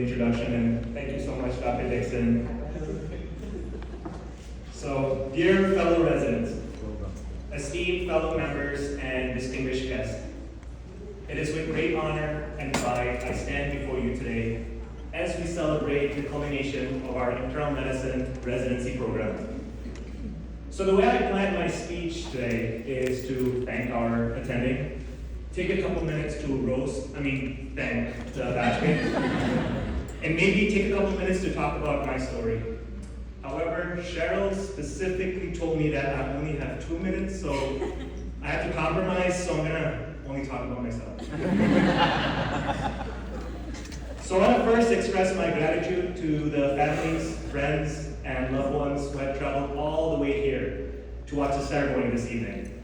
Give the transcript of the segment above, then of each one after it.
introduction, and thank you so much, Dr. Dixon. So, dear fellow residents, esteemed fellow members, and distinguished guests, it is with great honor and pride I stand before you today as we celebrate the culmination of our internal medicine residency program. So the way I planned my speech today is to thank our attending, take a couple minutes to thank the batchmates, and maybe take a couple minutes to talk about my story. However, Cheryl specifically told me that I only have 2 minutes, so I have to compromise, so I'm gonna only talk about myself. So I want to first express my gratitude to the families, friends, and loved ones who have traveled all the way here to watch the ceremony this evening.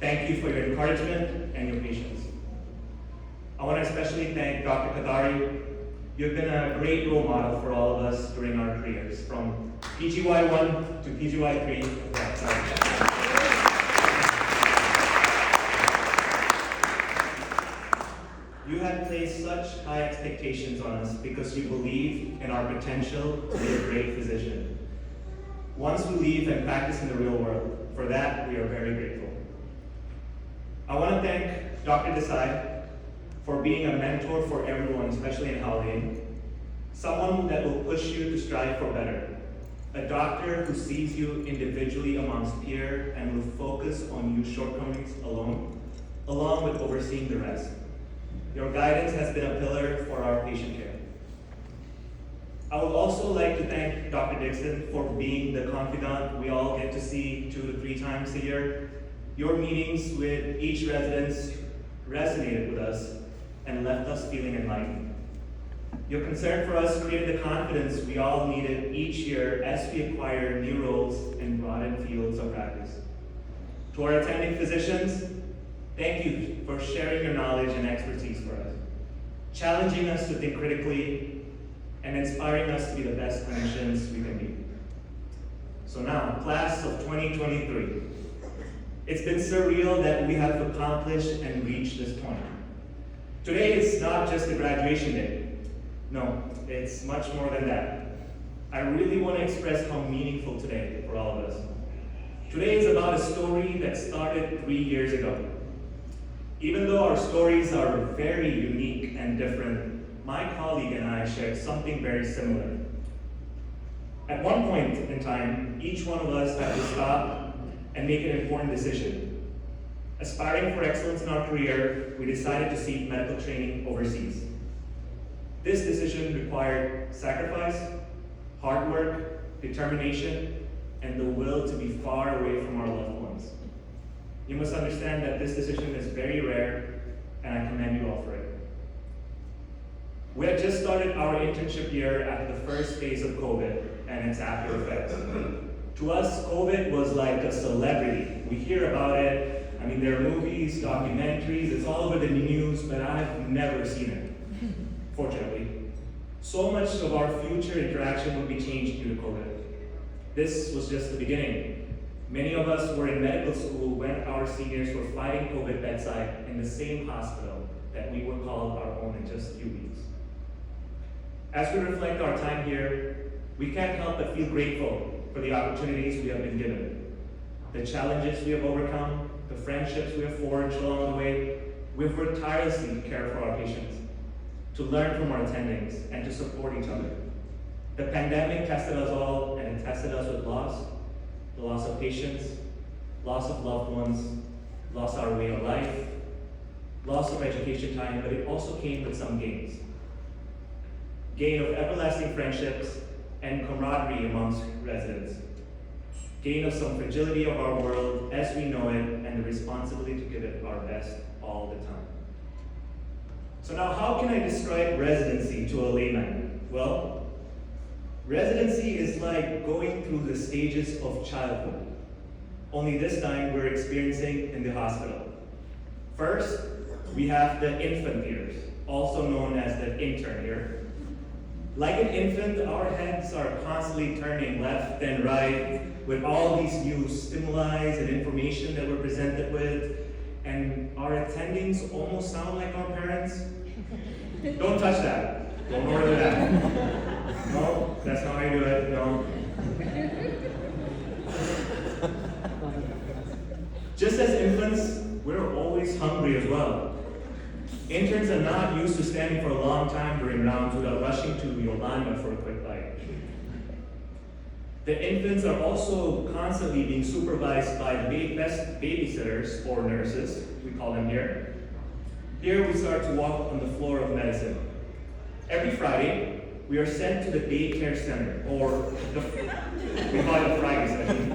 Thank you for your encouragement and your patience. I want to especially thank Dr. Kadari. You've been a great role model for all of us during our careers, from PGY1 to PGY3. You have placed such high expectations on us because you believe in our potential to be a great physician. Once we leave and practice in the real world, for that we are very grateful. I want to thank Dr. Desai for being a mentor for everyone, especially in Holiday. Someone that will push you to strive for better. A doctor who sees you individually amongst peers and will focus on your shortcomings alone, along with overseeing the rest. Your guidance has been a pillar for our patient care. I would also like to thank Dr. Dixon for being the confidant we all get to see 2 to 3 times a year. Your meetings with each resident resonated with us and left us feeling enlightened. Your concern for us created the confidence we all needed each year as we acquire new roles and broaden fields of practice. To our attending physicians, thank you for sharing your knowledge and expertise for us, challenging us to think critically, and inspiring us to be the best clinicians we can be. So now, class of 2023. It's been surreal that we have accomplished and reached this point. Today is not just a graduation day. No, it's much more than that. I really want to express how meaningful today for all of us. Today is about a story that started 3 years ago. Even though our stories are very unique and different, my colleague and I shared something very similar. At one point in time, each one of us had to stop and make an important decision. Aspiring for excellence in our career, we decided to seek medical training overseas. This decision required sacrifice, hard work, determination, and the will to be far away from our loved ones. You must understand that this decision is very rare, and I commend you all for it. We had just started our internship year after the first phase of COVID and its after effects. To us, COVID was like a celebrity. We hear about it. I mean, there are movies, documentaries, it's all over the news, but I've never seen it, fortunately. So much of our future interaction would be changed due to COVID. This was just the beginning. Many of us were in medical school when our seniors were fighting COVID bedside in the same hospital that we were called our own in just a few weeks. As we reflect our time here, we can't help but feel grateful for the opportunities we have been given, the challenges we have overcome, the friendships we have forged along the way. We've worked tirelessly to care for our patients, to learn from our attendings, and to support each other. The pandemic tested us all, and it tested us with loss, the loss of patients, loss of loved ones, loss of our way of life, loss of education time, but it also came with some gains. Gain of everlasting friendships and camaraderie amongst residents. Gain of some fragility of our world as we know it, and the responsibility to give it our best all the time. So now, how can I describe residency to a layman? Well, residency is like going through the stages of childhood, only this time we're experiencing in the hospital. First, we have the infant years, also known as the intern year. Like an infant, our heads are constantly turning left and right with all these new stimuli and information that we're presented with, and our attendings almost sound like our parents. Don't touch that. Don't order that. No, that's not how you do it, no. Just as infants, we're always hungry as well. Interns are not used to standing for a long time during rounds without rushing to Yolanda for a quick bite. The infants are also constantly being supervised by the best babysitters or nurses, we call them here. Here we start to walk on the floor of medicine. Every Friday, we are sent to the daycare center, or we call it the Friday session.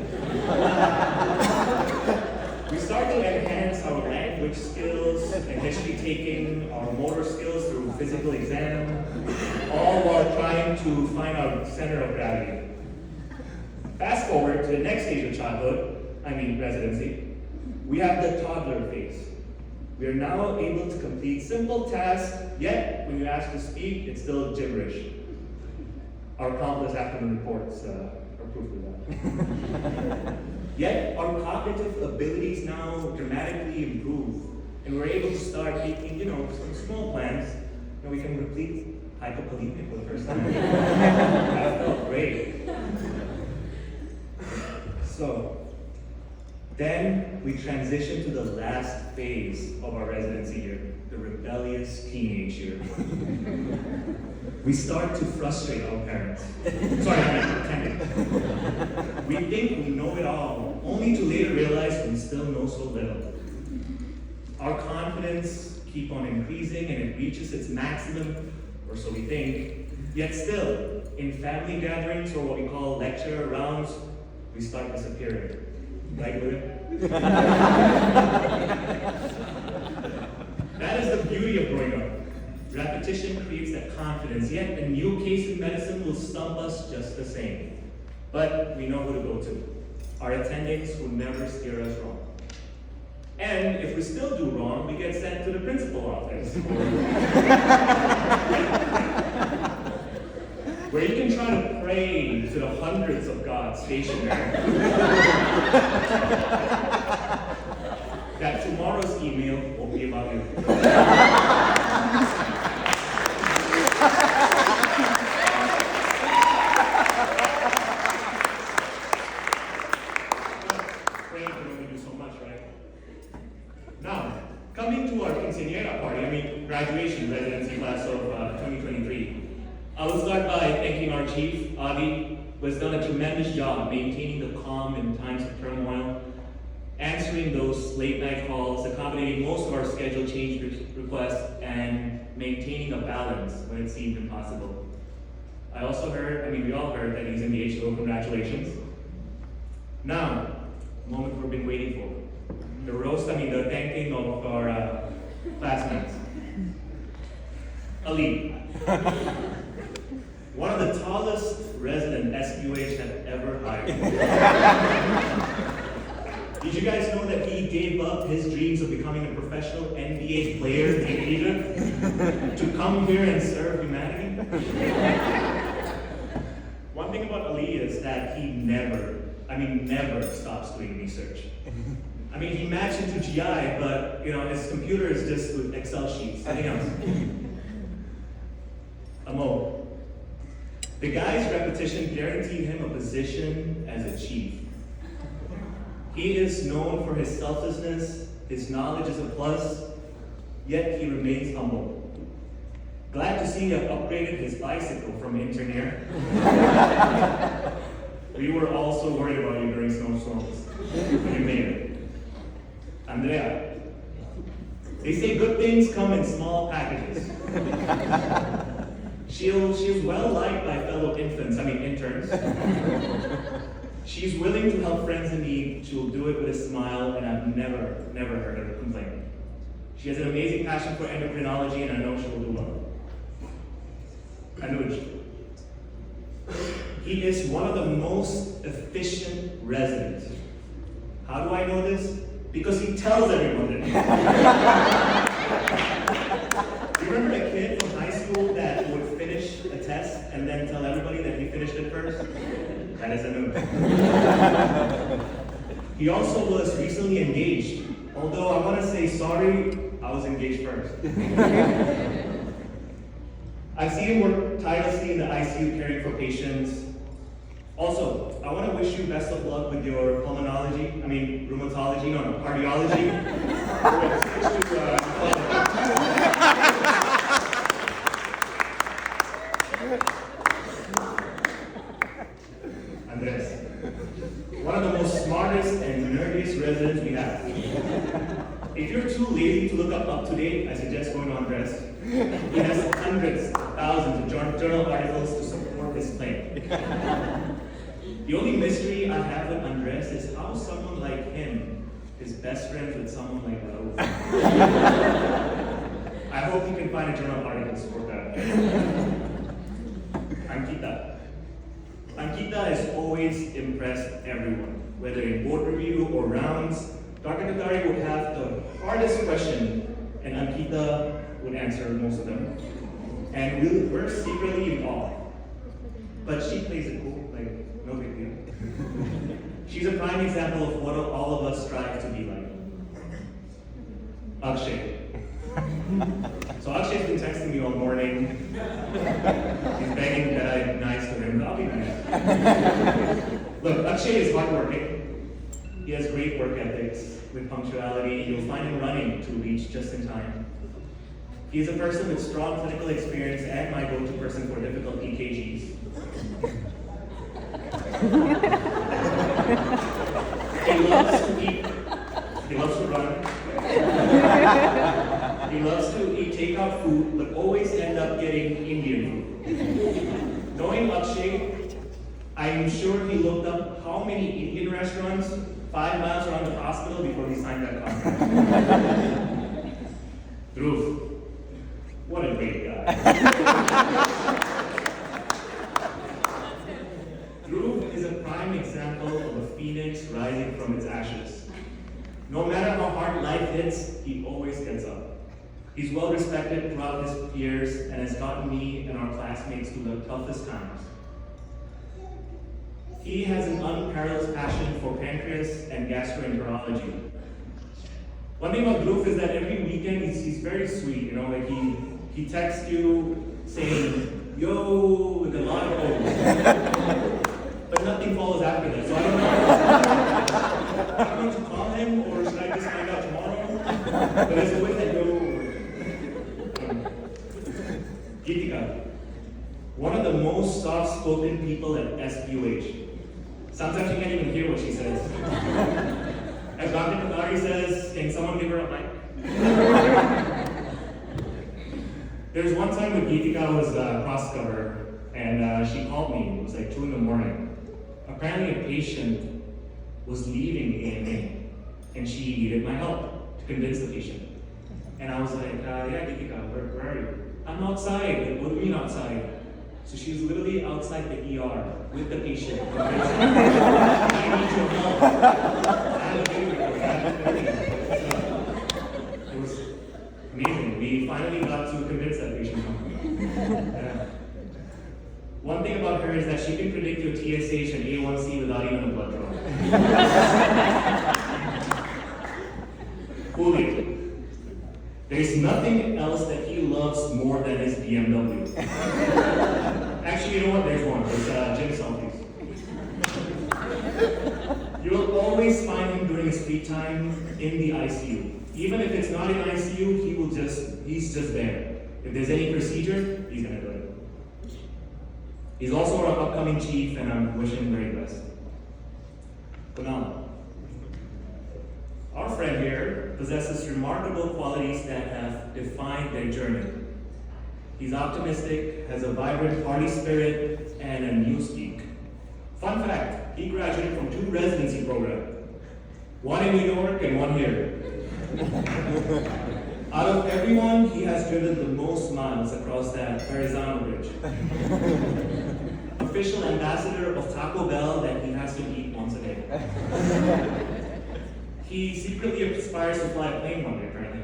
We start to enhance our language skills and history taking, our motor skills through physical exam, all while trying to find our center of gravity. Fast forward to the next stage of childhood, residency, we have the toddler phase. We are now able to complete simple tasks, yet when you ask to speak, it's still gibberish. Our countless afternoon reports are proof of that. Yet our cognitive abilities now dramatically improve, and we're able to start making, some small plans, and we can complete hypokalemia for the first time. That felt great. So, then we transition to the last phase of our residency year, the rebellious teenage year. We start to frustrate our parents. Sorry, I'm pretending. We think we know it all, only to later realize we still know so little. Our confidence keeps on increasing and it reaches its maximum, or so we think. Yet still, in family gatherings or what we call lecture rounds, we start disappearing. Right, Luke? That is the beauty of growing up. Repetition creates that confidence, yet a new case in medicine will stump us just the same. But we know who to go to. Our attendings will never steer us wrong. And if we still do wrong, we get sent to the principal office. Where you can try to pray to the hundreds of gods stationed there. That tomorrow's email won't be about you. Praying can only do so much, right? Now, coming to our quinceañera party, graduation residency class of 2023. I will start by thanking our chief, Adi, who has done a tremendous job maintaining the calm in times of turmoil, answering those late night calls, accommodating most of our schedule change requests, and maintaining a balance when it seemed impossible. I also heard, we all heard that he's engaged, so congratulations. Now, the moment we've been waiting for. The roast, the thanking of our classmates. Ali. One of the tallest resident SPUH have ever hired. Did you guys know that he gave up his dreams of becoming a professional NBA player in Egypt to come here and serve humanity? One thing about Ali is that he never stops doing research. He matched into GI, but his computer is just with Excel sheets, nothing else. Amo. The guy's repetition guaranteed him a position as a chief. He is known for his selflessness, his knowledge is a plus, yet he remains humble. Glad to see you have upgraded his bicycle from intern here. We were also worried about you during snowstorms, but you made it. Andrea, they say good things come in small packages. She is well liked by fellow interns. She's willing to help friends in need. She will do it with a smile, and I've never heard her complain. She has an amazing passion for endocrinology, and I know she will do well. Anuj. He is one of the most efficient residents. How do I know this? Because he tells everyone that. You remember a kid from high school that would finish a test and then tell everybody that he finished it first? That is Anuj. He also was recently engaged, although I want to say sorry, I was engaged first. I've seen him work tirelessly in the ICU caring for patients. Also, I want to wish you best of luck with your rheumatology, cardiology. Andres, one of the most smartest and nerdiest residents we have. If you're too lazy to look up to date, I suggest going to Andres. He has hundreds, thousands of journal articles to support his claim. The only mystery I have with Andres is how someone like him is best friends with someone like Raul. I hope you can find a journal article to support that. Ankita has always impressed everyone, whether in board review or rounds. Dr. Katari would have the hardest question, and Ankita would answer most of them. And we're secretly in awe. But she plays it cool, like, no big deal. She's a prime example of what all of us strive to be like. Akshay. So Akshay's been texting me all morning. He's begging that I'm nice to him, but I'll be nice. Look, Akshay is hardworking. He has great work ethics with punctuality. You'll find him running to reach just in time. He is a person with strong clinical experience and my go-to person for difficult EKGs. He loves to eat. He loves to run. He loves to eat takeout food, but always end up getting Indian food. Knowing Akshay, I'm sure he looked up how many Indian restaurants 5 miles around the hospital before he signed that contract. Dhruv, what a great guy. Dhruv is a prime example of a phoenix rising from its ashes. No matter how hard life hits, he always gets up. He's well respected throughout his peers and has gotten me and our classmates through the toughest times. He has an unparalleled passion for pancreas and gastroenterology. One thing about Dhruv is that every weekend he's very sweet, you know, like he texts you saying, yo, with a lot of O's. But nothing follows after that, so I don't know. I'm going to call him, or should I just find out tomorrow? But there's a way that yo. Geetika, one of the most soft-spoken people at SPUH. Sometimes you can't even hear what she says. As Dr. Katari says, can someone give her a mic? There's one time when Geetika was cross cover, and she called me. It was like 2 a.m. Apparently a patient was leaving AMA, and she needed my help to convince the patient. And I was like, yeah, Geetika, where are you? I'm outside. Like, what do you mean outside? So she was literally outside the ER with the patient. I need your help. I have a baby report. It was amazing. We finally got to convince that patient. One thing about her is that she can predict your TSH and A1C without even a blood draw. Julio. There's nothing else that he loves more than his BMW. Actually, you know what? There's one. It's gym selfies. You will always find him during his free time in the ICU. Even if it's not in ICU, he's just there. If there's any procedure, he's gonna do it. He's also our upcoming chief, and I'm wishing him very best. Kunal. Our friend here possesses remarkable qualities that have defined their journey. He's optimistic, has a vibrant party spirit, and a news geek. Fun fact, he graduated from 2 residency programs. One in New York and one here. Out of everyone, he has driven the most miles across that Arizona bridge. Official ambassador of Taco Bell that he has to eat once a day. He secretly aspires to fly a plane one day, apparently.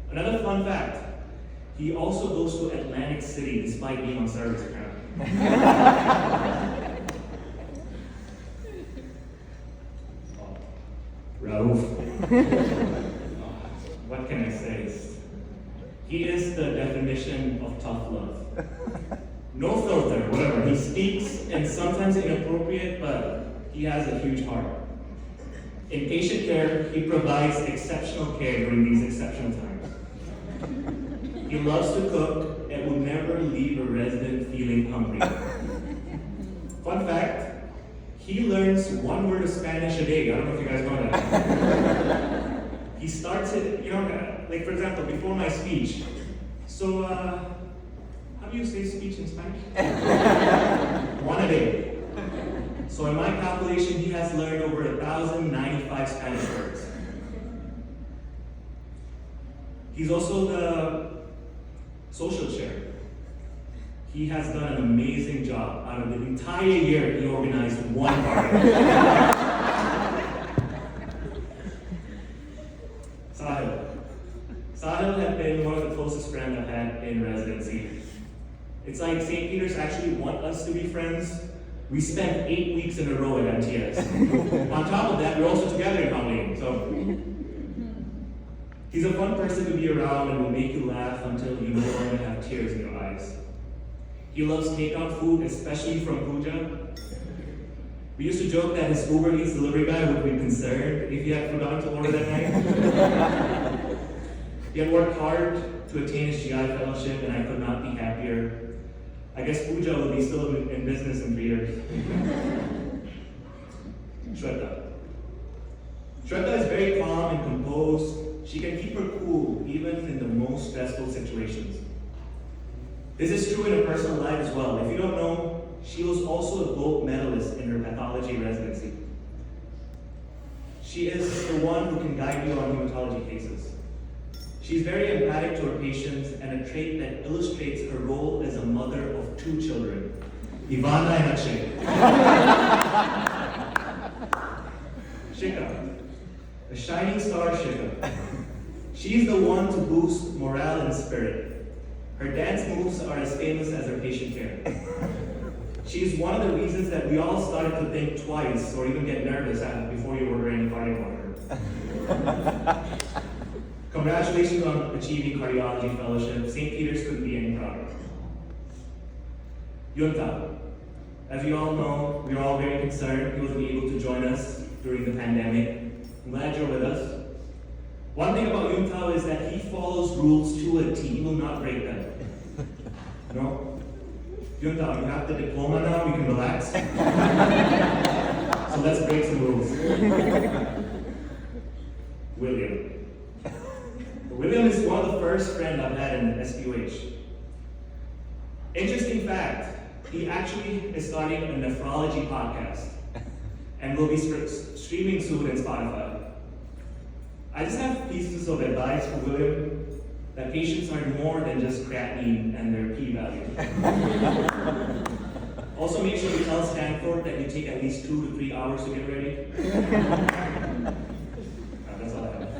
Another fun fact, he also goes to Atlantic City despite being on service, apparently. Rauf. What can I say? He is the definition definition of tough love. No filter, whatever. He speaks, and sometimes inappropriate, but he has a huge heart. In patient care, he provides exceptional care during these exceptional times. He loves to cook and will never leave a resident feeling hungry. Fun fact, he learns one word of Spanish a day. I don't know if you guys know that. He starts it, like for example, before my speech. So, how do you say speech in Spanish? One a day. So in my calculation, he has learned over 1,095 Spanish words. He's also the social chair. He has done an amazing job. Out of the entire year, he organized one party. Sahil had been one of the closest friends I've had in residency. It's like St. Peter's actually want us to be friends. We spent 8 weeks in a row at MTS. On top of that, we're also together in Halloween. So he's a fun person to be around and will make you laugh until you no longer have tears in your eyes. He loves takeout food, especially from Puja. We used to joke that his Uber Eats delivery guy would be concerned if he had forgotten to order that night. He had worked hard to attain his GI fellowship, and I could not be happier. I guess Puja will be still in business in 3 years. Shweta. Shweta is very calm and composed. She can keep her cool even in the most stressful situations. This is true in her personal life as well. If you don't know, she was also a gold medalist in her pathology residency. She is the one who can guide you on hematology cases. She's very empathic to her patients, and a trait that illustrates her role as a mother of 2 children, Ivana and Akshay. Shika, a shining star Shika. She's the one to boost morale and spirit. Her dance moves are as famous as her patient care. She's one of the reasons that we all started to think twice or even get nervous before you order any cardiac monitor. Congratulations on achieving cardiology fellowship. St. Peter's couldn't be any prouder. Yunta, as you all know, we are all very concerned he wasn't able to join us during the pandemic. I'm glad you're with us. One thing about Yunta is that he follows rules to a T. He will not break them. No? Yunta, you have the diploma now, we can relax. So let's break some rules. William. William is one of the first friends I've had in SPUH. Interesting fact, he actually is starting a nephrology podcast and will be streaming soon in Spotify. I just have pieces of advice for William that patients are more than just creatinine and their p-value. Also, make sure you tell Stanford that you take at least 2 to 3 hours to get ready. That's all I have.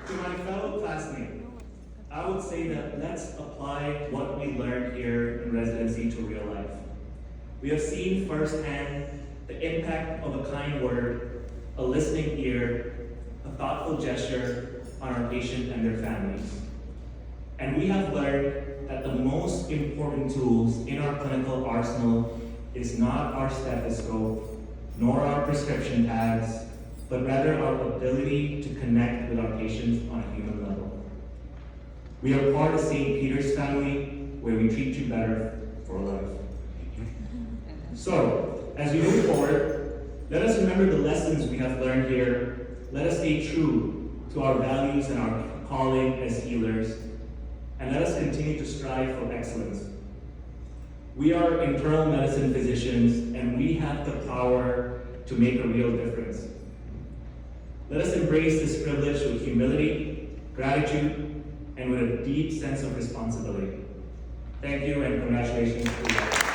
To my fellow classmates, I would say that let's apply what we learned here in residency to real life. We have seen firsthand the impact of a kind word, a listening ear, a thoughtful gesture on our patient and their families. And we have learned that the most important tools in our clinical arsenal is not our stethoscope, nor our prescription pads, but rather our ability to connect with our patients on a human level. We are part of St. Peter's family, where we treat you better for life. So, as we move forward, let us remember the lessons we have learned here. Let us stay true to our values and our calling as healers, and let us continue to strive for excellence. We are internal medicine physicians, and we have the power to make a real difference. Let us embrace this privilege with humility, gratitude, and with a deep sense of responsibility. Thank you, and congratulations to you.